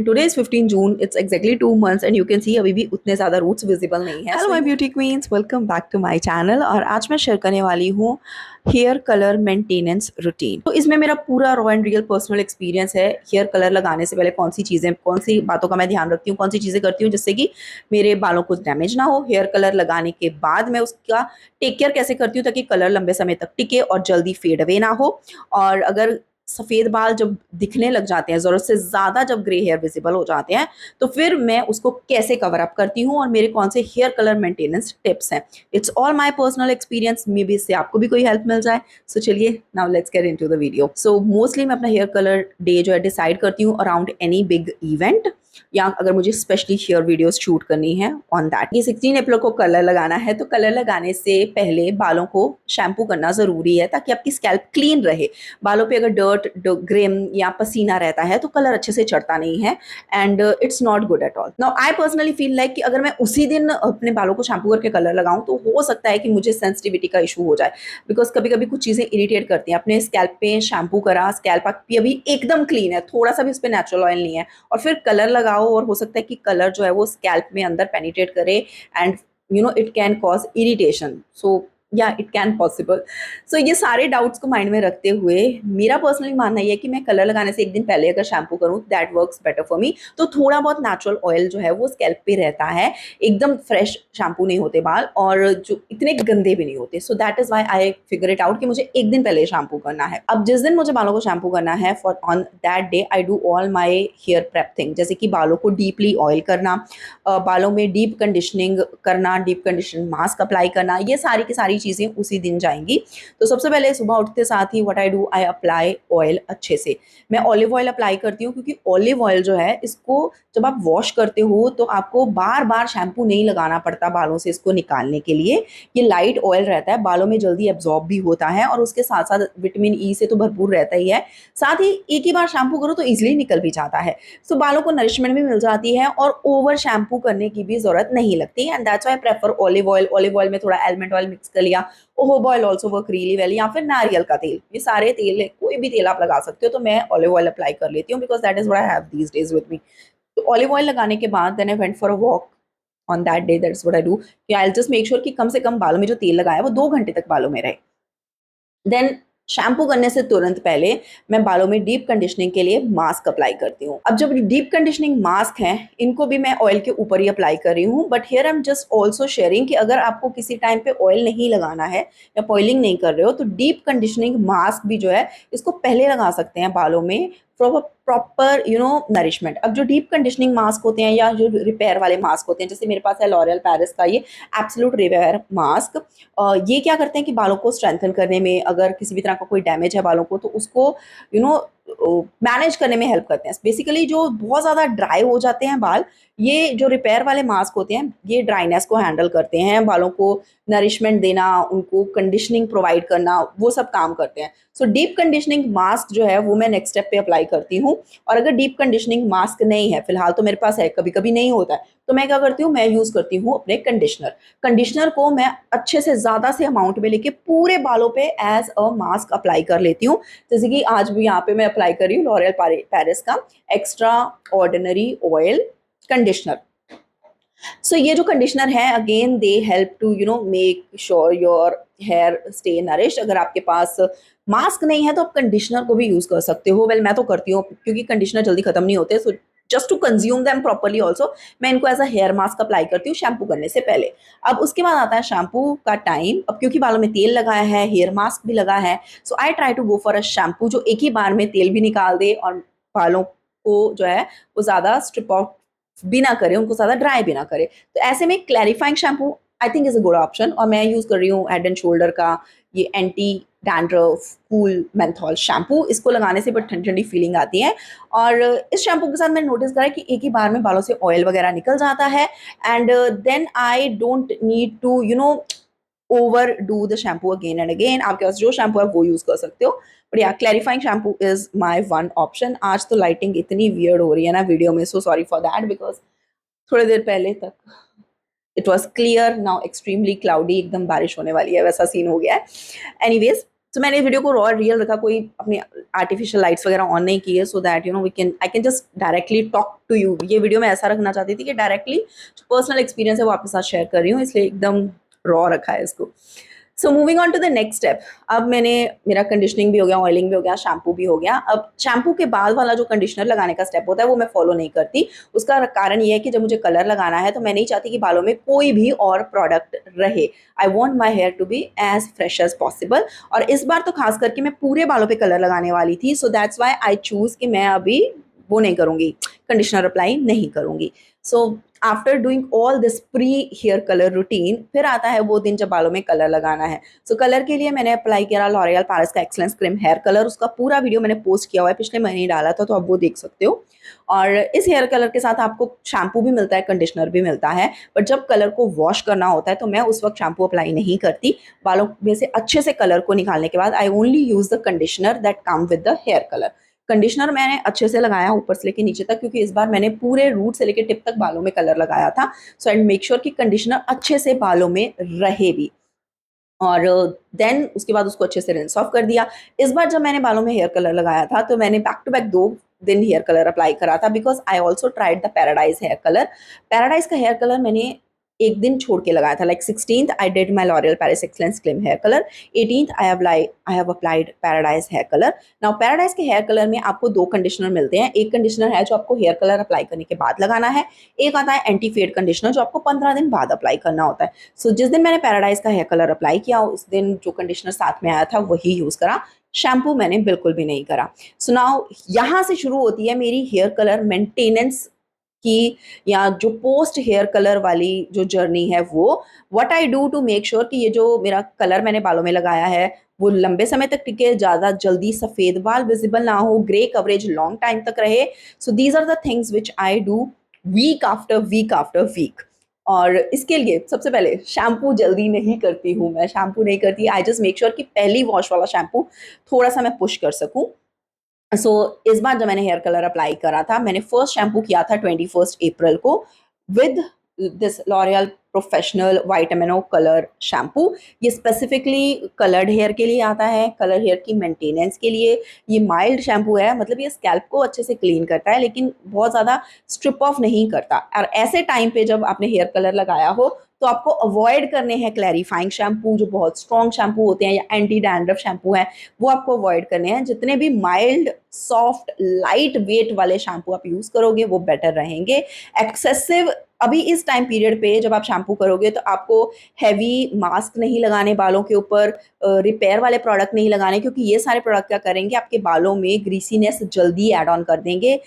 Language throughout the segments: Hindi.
And today is 15 June. It's exactly 2 months and you can see अभी भी उतने ज़्यादा roots visible नहीं है. Hello my beauty queens, welcome back to my channel. और आज मैं शेयर करने वाली हूँ हेयर कलर मेंटेनेंस रूटीन. तो इसमें मेरा पूरा raw and real personal experience है. हेयर कलर लगाने से पहले कौन सी चीज़ें, कौन सी बातों का मैं ध्यान रखती हूँ, कौन सी चीज़ें करती हूँ जिससे कि मेरे बालों को डैमेज ना हो. हेयर कलर लगाने के बाद मैं उसका टेक केयर कैसे करती हूँ ताकि कलर लंबे समय तक टिके और जल्दी फेड अवे ना हो. और अगर सफ़ेद बाल जब दिखने लग जाते हैं, ज़रूरत से ज़्यादा जब ग्रे हेयर विजिबल हो जाते हैं, तो फिर मैं उसको कैसे कवर अप करती हूँ और मेरे कौन से हेयर कलर मेंटेनेंस टिप्स हैं. It's all my personal experience. May be इससे आपको भी कोई हेल्प मिल जाए. सो चलिए now let's get into the video. So mostly मैं अपना हेयर कलर डे जो है डिसाइड करती हूँ अराउंड एनी बिग इवेंट, या अगर मुझे स्पेशली हेयर वीडियोस शूट करनी है ऑन दैट. ये 16 अप्रैल को कलर लगाना है, तो कलर लगाने से पहले बालों को शैम्पू करना ज़रूरी है ताकि आपकी स्कैल्प क्लीन रहे. बालों पे अगर डर्ट, ग्रेम या पसीना रहता है तो कलर अच्छे से चढ़ता नहीं है and it's not good at all. Now I personally feel like कि अगर मैं उसी दिन अपने बालों को शैम्पू करके कलर लगाऊं तो हो सकता है कि मुझे सेंसिटिविटी का इशू हो जाए, बिकॉज कभी कभी कुछ चीज़ें इरिटेट करती हैं. अपने स्कैल्प पे शैम्पू करा, स्कैल्प आपकी अभी एकदम क्लीन है, थोड़ा सा भी उस पर नेचुरल ऑयल नहीं है, और फिर कलर लगाओ और हो सकता है कि कलर जो है वो स्कैल्प में अंदर पेनिट्रेट करे and it can cause irritation. So yeah it can possible. सो ये सारे डाउट्स को माइंड में रखते हुए मेरा पर्सनली मानना ये है कि मैं कलर लगाने से एक दिन पहले अगर शैम्पू करूँ that works better for me. तो थोड़ा बहुत नेचुरल ऑयल जो है वो स्कैल्प पे रहता है, एकदम फ्रेश शैम्पू नहीं होते बाल और जो इतने गंदे भी नहीं होते. So that is why I figure it out कि मुझे एक दिन पहले शैम्पू करना है. अब जिस दिन मुझे बालों को शैम्पू करना है, for on that day I do all my hair prep thing, जैसे कि बालों को डीपली ऑयल करना, बालों में डीप कंडीशनिंग करना, डीप कंडीशनिंग मास्क अप्लाई करना, ये सारी की सारी चीज़ें उसी दिन जाएंगी. तो सबसे पहले सुबह उठते साथ ही what I do, I apply oil अच्छे से. मैं ऑलिव ऑयल अप्लाई करती हूँ क्योंकि ऑलिव ऑयल जो है इसको जब आप वॉश करते हो तो आपको बार बार शैम्पू नहीं लगाना पड़ता बालों से इसको निकालने के लिए. ये लाइट ऑयल रहता है, बालों में जल्दी एब्जॉर्ब भी होता है और उसके साथ साथ विटामिन ई से तो भरपूर रहता ही है. साथ ही एक ही बार शैम्पू करो तो ईजिली निकल भी जाता है. सो बालों को नरिशमेंट भी मिल जाती है और ओवर शैम्पू करने की भी जरूरत नहीं लगती. And that's why I prefer olive oil. Olive oil में थोड़ा एलमंड ऑयल मिक्स कर लिया, jojoba oil also work really well, या फिर नारियल का तेल. ये सारे तेल है, कोई भी तेल आप लगा सकते हो. तो मैं ऑलिव ऑयल अप्लाई कर लेती हूँ because that is what I have these days with me. तो ऑलिव ऑयल लगाने के बाद then I went for a walk on that day. That's what I do कि आई जस्ट मेक श्योर कि कम से कम बालों में जो तेल लगाया है वो 2 घंटे तक बालों में रहे. देन शैम्पू करने से तुरंत पहले मैं बालों में डीप कंडीशनिंग के लिए मास्क अप्लाई करती हूँ. अब जब डीप कंडीशनिंग मास्क हैं इनको भी मैं ऑयल के ऊपर ही अप्लाई कर रही हूँ, but here I am just also sharing कि अगर आपको किसी टाइम पे ऑयल नहीं लगाना है या ऑयलिंग नहीं कर रहे हो तो डीप कंडीशनिंग मास्क भी जो है इसको पहले लगा सकते हैं बालों में प्रॉपर नरिशमेंट. अब जो डीप कंडीशनिंग मास्क होते हैं या जो रिपेयर वाले मास्क होते हैं, जैसे मेरे पास है लॉरियल पेरिस का ये एब्सोल्यूट रिपेयर मास्क. ये क्या करते हैं कि बालों को स्ट्रेंथन करने में, अगर किसी भी तरह का कोई डैमेज है बालों को तो उसको यू नो मैनेज करने में हेल्प करते हैं. बेसिकली जो बहुत ज़्यादा ड्राई हो जाते हैं बाल, ये जो रिपेयर वाले मास्क होते हैं ये ड्राइनेस को हैंडल करते हैं, बालों को नरिशमेंट देना, उनको कंडीशनिंग प्रोवाइड करना, वो सब काम करते हैं. सो डीप कंडीशनिंग मास्क जो है वो मैं नेक्स्ट स्टेप पे अप्लाई करती हूँ. और अगर डीप कंडीशनिंग मास्क नहीं है, फिलहाल तो मेरे पास है, कभी कभी नहीं होता है, तो मैं क्या करती हूँ, मैं यूज़ करती हूँ अपने कंडीशनर. कंडीशनर को मैं अच्छे से ज़्यादा से अमाउंट में लेके पूरे बालों पे एज अ मास्क अप्लाई कर लेती हूँ. जैसे कि आज भी यहाँ पे मैं अप्लाई कर रही हूँ लॉरियल पेरिस का extra ordinary oil conditioner. So ये जो कंडीशनर है again they help to make sure your hair stay nourish. अगर आपके पास मास्क नहीं है तो आप कंडीशनर को भी यूज कर सकते हो. वेल मैं तो करती हूँ क्योंकि कंडीशनर जल्दी खत्म नहीं होते. So just to consume them properly also मैं इनको as a hair mask apply करती हूँ शैम्पू करने से पहले. अब उसके बाद आता है शैम्पू का टाइम. अब क्योंकि बालों में तेल लगाया है, हेयर मास्क भी लगा है, so I try to go for a shampoo जो एक ही बार में तेल भी निकाल दे और बालों को जो है वो ज़्यादा स्ट्रिप ऑफ भी ना करे, उनको ज़्यादा ड्राई भी ना करे. तो ऐसे में clarifying shampoo I think is a good option. और मैं यूज़ कर रही हूँ हेड एंड शोल्डर का ये anti dandruff cool menthol shampoo. इसको लगाने से बड़ी ठंडी ठंडी फीलिंग आती है. और इस शैम्पू के साथ मैंने नोटिस करा कि एक ही बार में बालों से ऑयल वगैरह निकल जाता है and then I don't need to over do the shampoo again and again. आपके पास जो शैम्पू है वो यूज़ कर सकते हो. बट या clarifying shampoo is my one option. आज तो लाइटिंग इतनी वियर्ड हो रही है ना वीडियो में, so sorry for that, because थोड़ी देर पहले तक it was clear, now extremely cloudy, एकदम बारिश होने वाली है वैसा सीन हो गया है. एनीवेज तो मैंने इस वीडियो को रॉ रियल रखा, कोई अपनी आर्टिफिशियल लाइट्स वगैरह ऑन नहीं की है, so that we can I can just directly talk to you. ये वीडियो मैं ऐसा रखना चाहती थी कि डायरेक्टली जो पर्सनल एक्सपीरियंस है वो आपके साथ शेयर कर रही हूँ, इसलिए एकदम रॉ रखा है इसको। So moving on to the next step. अब मैंने मेरा कंडीशनिंग भी हो गया, ऑयलिंग भी हो गया, शैम्पू भी हो गया। अब शैम्पू के बाद वाला जो कंडीशनर लगाने का स्टेप होता है वो मैं फॉलो नहीं करती। उसका कारण ये है कि जब मुझे कलर लगाना है तो मैं नहीं चाहती कि बालों में कोई भी और प्रोडक्ट रहे। I want my hair to be as fresh as possible. और इस बार तो खास करके मैं पूरे बालों पर कलर लगाने वाली थी, so that's why I choose कि मैं अभी वो नहीं करूँगी, कंडीशनर अप्लाई नहीं करूँगी। So after doing all this pre hair colour routine, फिर आता है वो दिन जब बालों में कलर लगाना है। सो कलर के लिए मैंने अप्लाई किया लॉरियल पैरिस का एक्सलेंस क्रीम हेयर कलर। उसका पूरा वीडियो मैंने पोस्ट किया हुआ है, पिछले महीने डाला था, तो आप वो देख सकते हो। और इस हेयर कलर के साथ आपको शैम्पू भी मिलता है, कंडीशनर भी मिलता है। बट जब कलर को वॉश करना होता है तो मैं उस वक्त शैम्पू अप्लाई नहीं करती। बालों में से अच्छे से कलर को निकालने के बाद I only use the conditioner that come with the hair colour. Conditioner मैंने अच्छे से लगाया ऊपर से लेके नीचे तक, क्योंकि इस बार मैंने पूरे रूट से लेके टिप तक बालों में कलर लगाया था। सो आई मेक श्योर कि कंडीशनर अच्छे से बालों में रहे भी। और देन उसके बाद उसको अच्छे से रिंस ऑफ कर दिया। इस बार जब मैंने बालों में हेयर कलर लगाया था तो मैंने बैक टू बैक 2 दिन हेयर कलर अप्लाई करा था, because I also tried the Paradise hair colour. Paradise का हेयर कलर मैंने एक दिन छोड़ के लगाया था, like 16th I did my L'Oreal Paris Excellence cream hair colour, 18th I have applied Paradise hair colour. Now Paradise के हेयर कलर में आपको 2 कंडीशनर मिलते हैं। एक कंडीशनर है जो आपको हेयर कलर अप्लाई करने के बाद लगाना है, एक आता है एंटी फेड कंडीशनर जो आपको 15 दिन बाद अप्लाई करना होता है। सो जिस दिन मैंने पैराडाइज का हेयर कलर अप्लाई किया उस दिन जो कंडीशनर साथ में आया था वही यूज करा, शैम्पू मैंने बिल्कुल भी नहीं करा। सो नाउ यहाँ से शुरू होती है मेरी हेयर कलर मेंटेनेंस की, या जो पोस्ट हेयर कलर वाली जो जर्नी है वो। What I do to make sure कि ये जो मेरा कलर मैंने बालों में लगाया है वो लंबे समय तक टिके, ज़्यादा जल्दी सफ़ेद बाल विजिबल ना हो, ग्रे कवरेज लॉन्ग टाइम तक रहे। So these are the things which I do week after week after week. और इसके लिए सबसे पहले शैम्पू जल्दी नहीं करती हूँ, मैं शैम्पू नहीं करती। आई जस्ट मेक श्योर कि पहली वॉश वाला शैम्पू थोड़ा सा मैं पुश कर सकूँ। सो इस बार जब मैंने हेयर कलर अप्लाई करा था, मैंने फर्स्ट शैम्पू किया था 21 अप्रैल को with this L'Oréal professional white amino colour shampoo. ये स्पेसिफिकली कलर्ड हेयर के लिए आता है, कलर हेयर की मेंटेनेंस के लिए। ये माइल्ड शैम्पू है, मतलब ये स्कैल्प को अच्छे से क्लीन करता है लेकिन बहुत ज़्यादा स्ट्रिप ऑफ नहीं करता। और ऐसे टाइम पे जब आपने हेयर कलर लगाया हो तो आपको अवॉइड करने हैं क्लैरिफाइंग शैम्पू, जो बहुत स्ट्रॉन्ग शैम्पू होते हैं, या एंटी डैंड्रफ शैम्पू है, वो आपको अवॉइड करने हैं। जितने भी माइल्ड सॉफ्ट लाइट वेट वाले शैम्पू आप यूज़ करोगे वो बेटर रहेंगे। एक्सेसिव अभी इस टाइम पीरियड पे जब आप शैम्पू करोगे तो आपको हैवी मास्क नहीं लगाने बालों के ऊपर, रिपेयर वाले प्रोडक्ट नहीं लगाने, क्योंकि ये सारे प्रोडक्ट क्या करेंगे, आपके बालों में ग्रीसीनेस जल्दी ऐड ऑन कर देंगे।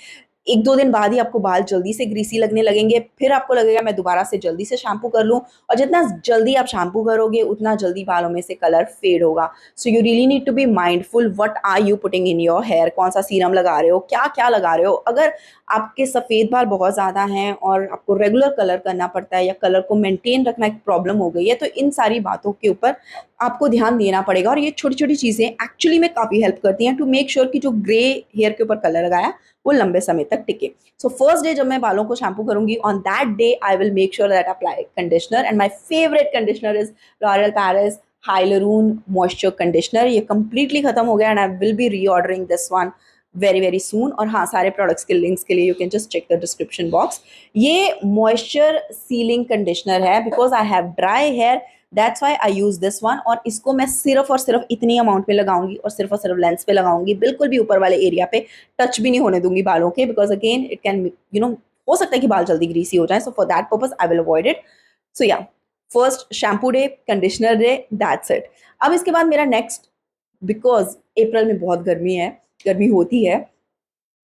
1-2 दिन बाद ही आपको बाल जल्दी से ग्रीसी लगने लगेंगे, फिर आपको लगेगा मैं दोबारा से जल्दी से शैम्पू कर लूँ। और जितना जल्दी आप शैम्पू करोगे उतना जल्दी बालों में से कलर फेड होगा। So you really need to be mindful what are you putting in your hair, कौन सा सीरम लगा रहे हो, क्या क्या लगा रहे हो। अगर आपके सफ़ेद बाल बहुत ज़्यादा हैं और आपको रेगुलर कलर करना पड़ता है या कलर को मेंटेन रखना एक प्रॉब्लम हो गई है, तो इन सारी बातों के ऊपर आपको ध्यान देना पड़ेगा। और ये छोटी छोटी चीज़ें एक्चुअली में काफ़ी हेल्प करती हैं टू मेक श्योर कि जो ग्रे हेयर के ऊपर कलर लगाया वो लंबे समय तक टिके। सो फर्स्ट डे जब मैं बालों को शैम्पू करूंगी, on that day I will make sure that apply conditioner, and my favourite conditioner is L'Oreal Paris hyaluron moisture conditioner. ये कंप्लीटली खत्म हो गया and I will be reordering this one very very soon. और हाँ, सारे प्रोडक्ट्स के लिंक्स के लिए you can just check the description box. ये मॉइस्चर सीलिंग कंडीशनर है, because I have dry hair, that's why I use this one. और इसको मैं सिर्फ और सिर्फ इतनी अमाउंट में लगाऊंगी और सिर्फ लेंस पे लगाऊंगी, बिल्कुल भी ऊपर वाले एरिया पे टच भी नहीं होने दूंगी बालों के, बिकॉज अगेन इट कैन हो सकता है कि बाल जल्दी ग्रीसी हो जाए। So for that purpose I will avoid it. So yeah, first shampoo day, conditioner day, that's it. अब इसके बाद मेरा नेक्स्ट, बिकॉज अप्रैल में बहुत गर्मी है, गर्मी होती है,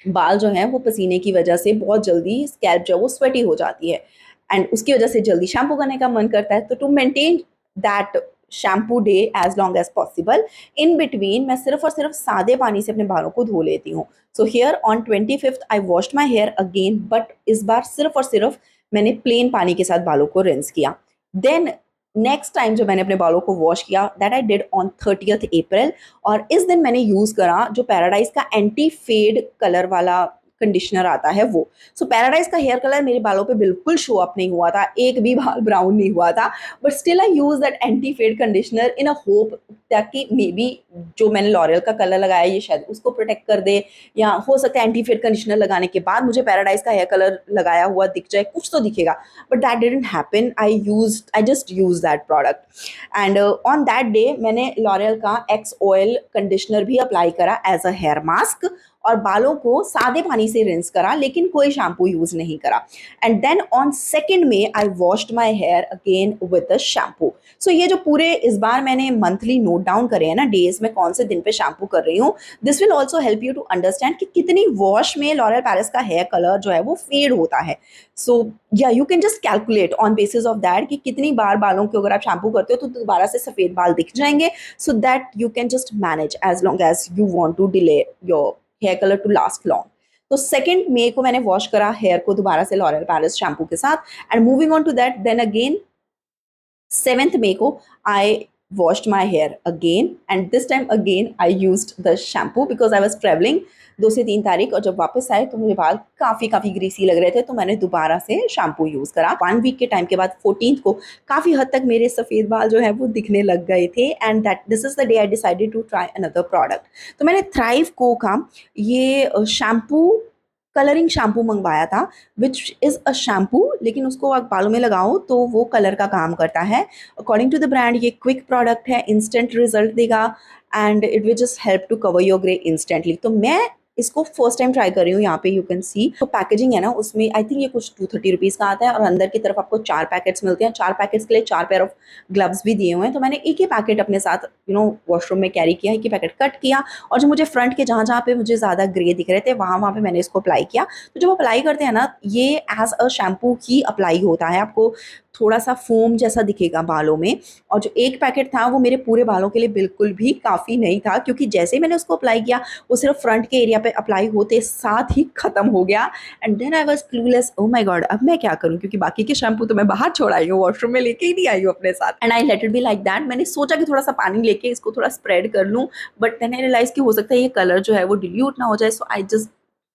बाल जो हैं वो पसीने की वजह से बहुत जल्दी स्कैल्प जो है वो स्वेटी हो जाती है एंड उसकी वजह से जल्दी शैम्पू करने का मन करता है। तो to maintain that shampoo day as long as possible, in between मैं सिर्फ और सिर्फ सादे पानी से अपने बालों को धो लेती हूँ। So here on 25th I washed my hair again, but इस बार सिर्फ और सिर्फ मैंने प्लेन पानी के साथ बालों को रिंस किया। देन नेक्स्ट टाइम जब मैंने अपने बालों को वॉश किया, that I did on 30th अप्रैल, और इस दिन मैंने यूज़ करा जो पैराडाइज का एंटी फेड कलर वाला कंडीशनर आता है वो। सो पैराडाइज का हेयर कलर मेरे बालों पे बिल्कुल शो अप नहीं हुआ था, एक भी बाल ब्राउन नहीं हुआ था, but still I use that anti fade conditioner in a hope ताकि मे बी जो मैंने लॉरियल का कलर लगाया ये शायद उसको प्रोटेक्ट कर दे, या हो सकता है एंटी फेड कंडीशनर लगाने के बाद मुझे पैराडाइज का हेयर कलर लगाया हुआ दिख जाए, कुछ तो दिखेगा, but that didn't happen. I just use that product and on that day मैंने लॉरियल का एक्स ऑयल कंडीशनर भी अप्लाई करा एज अ हेयर मास्क, और बालों को सादे पानी से रिंस करा, लेकिन कोई शैम्पू यूज नहीं करा। एंड देन ऑन सेकेंड में I washed my hair again with the shampoo. So ये जो पूरे इस बार मैंने मंथली नोट डाउन करे हैं ना डेज में कौन से दिन पे शैम्पू कर रही हूँ, this will also help you to understand कि कितनी वॉश में लॉरियल पैरिस का हेयर कलर जो है वो फेड होता है। सो या you can just calculate on basis of that कि कितनी बार बालों के अगर आप शैम्पू करते हो तो दोबारा से सफेद बाल दिख जाएंगे, so that you can just manage as long as you want to delay your hair colour to last long. तो सेकेंड मे को मैंने वॉश करा हेयर को दोबारा से लॉरियल पैरिस शैम्पू के साथ, and moving on to that then again 7th May को I washed my hair again, and this time again I used the shampoo because I was traveling 2 से 3 तारीख, और जब वापस आए तो मुझे बाल काफ़ी ग्रीसी लग रहे थे, तो मैंने दोबारा से शैम्पू यूज़ करा। 1 वीक के टाइम के बाद 14th को काफ़ी हद तक मेरे सफ़ेद बाल जो है वो दिखने लग गए थे, and that this is the day I decided to try another product. तो मैंने थ्राइव को का ये शैम्पू कलरिंग शैम्पू मंगवाया था, विच इज़ अ शैम्पू, लेकिन उसको आप बालों में लगाओ तो वो कलर का काम करता है। अकॉर्डिंग टू द ब्रांड ये क्विक प्रोडक्ट है, इंस्टेंट रिजल्ट देगा, and it will just help to cover your grey instantly. तो मैं इसको फर्स्ट टाइम ट्राई कर रही हूँ। यहाँ पे यू कैन सी तो पैकेजिंग है ना, उसमें आई थिंक ये कुछ 230 रुपीज़ का आता है, और अंदर की तरफ आपको 4 पैकेट्स मिलते हैं। 4 पैकेट्स के लिए 4 पेयर ऑफ ग्लव्स भी दिए हुए हैं। तो मैंने एक ही पैकेट अपने साथ वॉशरूम में कैरी किया, एक ही पैकेट कट किया, और जो मुझे फ्रंट के जहाँ जहाँ पे मुझे ज़्यादा ग्रे दिख रहे थे वहाँ पे मैंने इसको अप्लाई किया। तो जब अप्लाई करते हैं ना, ये एज अ शैम्पू ही अप्लाई होता है, आपको थोड़ा सा फोम जैसा दिखेगा बालों में। और जो एक पैकेट था वो मेरे पूरे बालों के लिए बिल्कुल भी काफ़ी नहीं था, क्योंकि जैसे ही मैंने उसको अप्लाई किया वो सिर्फ फ्रंट के एरिया पे अप्लाई होते साथ ही खत्म हो गया। And then I was clueless, oh my God अब मैं क्या करूं, क्योंकि बाकी के शैम्पू तो मैं बाहर छोड़ आई हूँ, वॉशरूम में लेके ही नहीं आई हूँ अपने साथ। And I let it be like that. मैंने सोचा कि थोड़ा सा पानी लेके इसको थोड़ा स्प्रेड कर लूँ, बट मैंने रियलाइज कि हो सकता है ये कलर जो है वो डिल्यूट ना हो जाए, so I just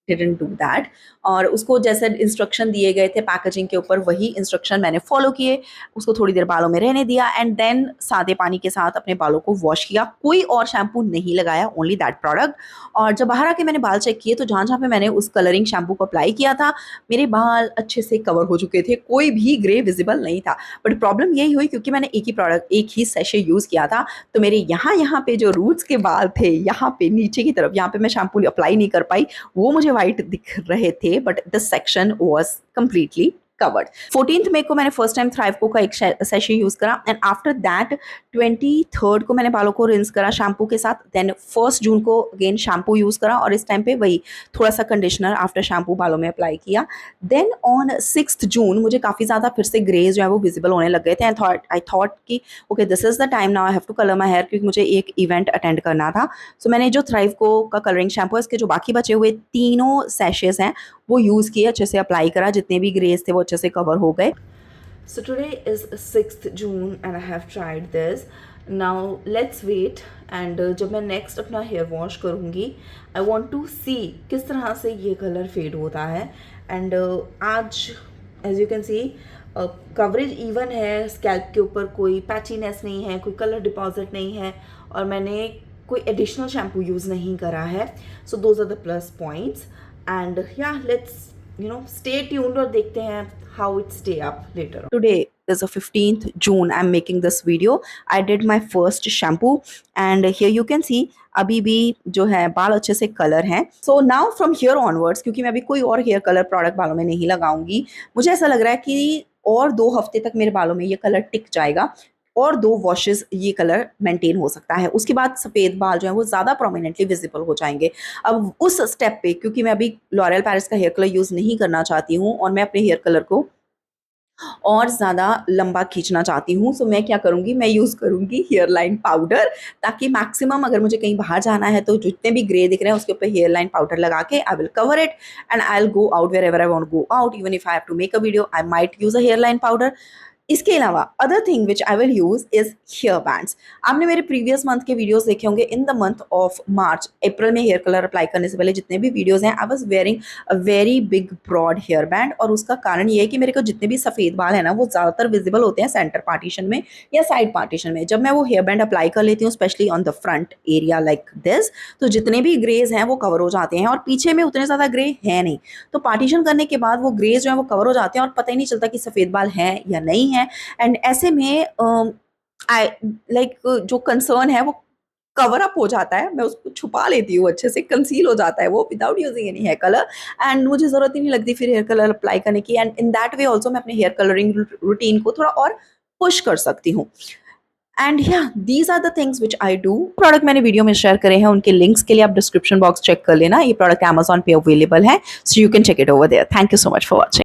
didn't do that. और उसको जैसे इंस्ट्रक्शन दिए गए थे पैकेजिंग के ऊपर वही इंस्ट्रक्शन मैंने फॉलो किए, उसको थोड़ी देर बालों में रहने दिया, एंड देन सादे पानी के साथ अपने बालों को वॉश किया। कोई और शैम्पू नहीं लगाया, ओनली दैट प्रोडक्ट। और जब बाहर आके मैंने बाल चेक किए तो जहाँ जहाँ पे मैंने उस कलरिंग शैम्पू को अप्लाई किया था मेरे बाल अच्छे से कवर हो चुके थे, कोई भी ग्रे विजिबल नहीं था। बट प्रॉब्लम यही हुई क्योंकि मैंने एक ही प्रोडक्ट एक ही सेशे यूज़ किया था, तो मेरे यहाँ पे जो रूट्स के बाल थे, यहाँ पे नीचे की तरफ, यहाँ पे मैं शैम्पू अप्लाई नहीं कर पाई, वो मुझे वाइट दिख रहे थे, but the section was completely covered. 14th May को मैंने फर्स्ट टाइम थ्राइव का एक सेशे यूज करा, एंड आफ्टर दैट 23rd को मैंने बालों को रिंस करा शैम्पू के साथ। देन 1 जून को अगेन शैम्पू यूज करा, और इस टाइम पे वही थोड़ा सा कंडीशनर आफ्टर शैम्पू बालों में अप्लाई किया। देन ऑन 6th जून मुझे काफ़ी ज़्यादा फिर से ग्रेज जो है वो विजिबल होने लग गए थे। आई थॉट कि okay this is the time now I have to colour my hair, क्योंकि मुझे एक इवेंट अटेंड करना था। सो मैंने जो थ्राइव को का कलरिंग शैम्पू है, इसके जो बाकी बचे हुए 3 सैशेस हैं वो यूज़ किए, अच्छे से अप्लाई करा, जितने भी ग्रेज थे वो अच्छे से कवर हो गए। So today is 6th June and I have tried this. Now let's wait, and जब मैं नेक्स्ट अपना हेयर वॉश करूँगी आई वॉन्ट टू सी किस तरह से ये कलर फेड होता है। एंड आज as you can see coverage even है, स्कैल्प के ऊपर कोई पैचीनेस नहीं है, कोई कलर डिपॉजिट नहीं है, और मैंने कोई एडिशनल शैम्पू यूज़ नहीं करा है। So those are the plus points, and या लेट्स stay tuned और देखते हैं how it stay up later. Today is the 15th June. I'm making this video. I did my first shampoo, and here you can see अभी भी जो है बाल अच्छे से कलर हैं। So now from here onwards, क्योंकि मैं अभी कोई और हेयर कलर प्रोडक्ट बालों में नहीं लगाऊंगी, मुझे ऐसा लग रहा है कि और 2 हफ्ते तक मेरे बालों में ये कलर टिक जाएगा, और 2 वॉशेस ये कलर मेंटेन हो सकता है। उसके बाद सफ़ेद बाल जो है वो ज़्यादा प्रोमिनेंटली विजिबल हो जाएंगे। अब उस स्टेप पे क्योंकि मैं अभी लॉरियल पैरिस का हेयर कलर यूज़ नहीं करना चाहती हूँ, और मैं अपने हेयर कलर को और ज़्यादा लंबा खींचना चाहती हूँ, सो मैं क्या करूँगी, मैं यूज़ करूँगी हेयर लाइन पाउडर, ताकि मैक्सिमम अगर मुझे कहीं बाहर जाना है तो जितने भी ग्रे दिख रहे हैं उसके ऊपर हेयर लाइन पाउडर लगा के I will cover it, and I will go out where ever I want go out. Even if I have to make a video I might use a hair line powder. इसके अलावा other thing which I will use is hair bands. आपने मेरे प्रीवियस मंथ के वीडियोस देखे होंगे। In the month of March, April में हेयर कलर अप्लाई करने से पहले जितने भी वीडियोस हैं, I was wearing a very big broad hair band. और उसका कारण ये है कि मेरे को जितने भी सफ़ेद बाल है ना, वो ज़्यादातर विजिबल होते हैं सेंटर पार्टीशन में या साइड पार्टीशन में। जब मैं वो हेयर बैंड अप्लाई कर लेती हूँ, specially on the front area like this, तो जितने भी ग्रेज हैं वो कवर हो जाते हैं और पीछे में उतने ज़्यादा ग्रे हैं नहीं। तो पार्टीशन करने के बाद वो ग्रेज जो है वो कवर हो जाते हैं और पता ही नहीं चलता कि सफ़ेद बाल हैं या नहीं है। एंड ऐसे में आई लाइक जो कंसर्न है वो कवर अप हो जाता है। मैं उसको छुपा लेती हूँ अच्छे से, कंसील हो जाता है वो without using any hair colour. And मुझे ज़रूरत ही नहीं लगती फिर हेयर कलर अप्लाई करने की। And in that way also मैं अपने हेयर कलरिंग रूटीन को थोड़ा और पुश कर सकती हूँ। एंड या these are the things which I do. Product मैंने वीडियो में शेयर करे हैं, उनके लिंक्स के लिए आप डिस्क्रिप्शन बॉक्स चेक कर लेना। ये प्रोडक्ट अमेजॉन पे अवेलेबल है, so you can check it over there. Thank you so much for watching.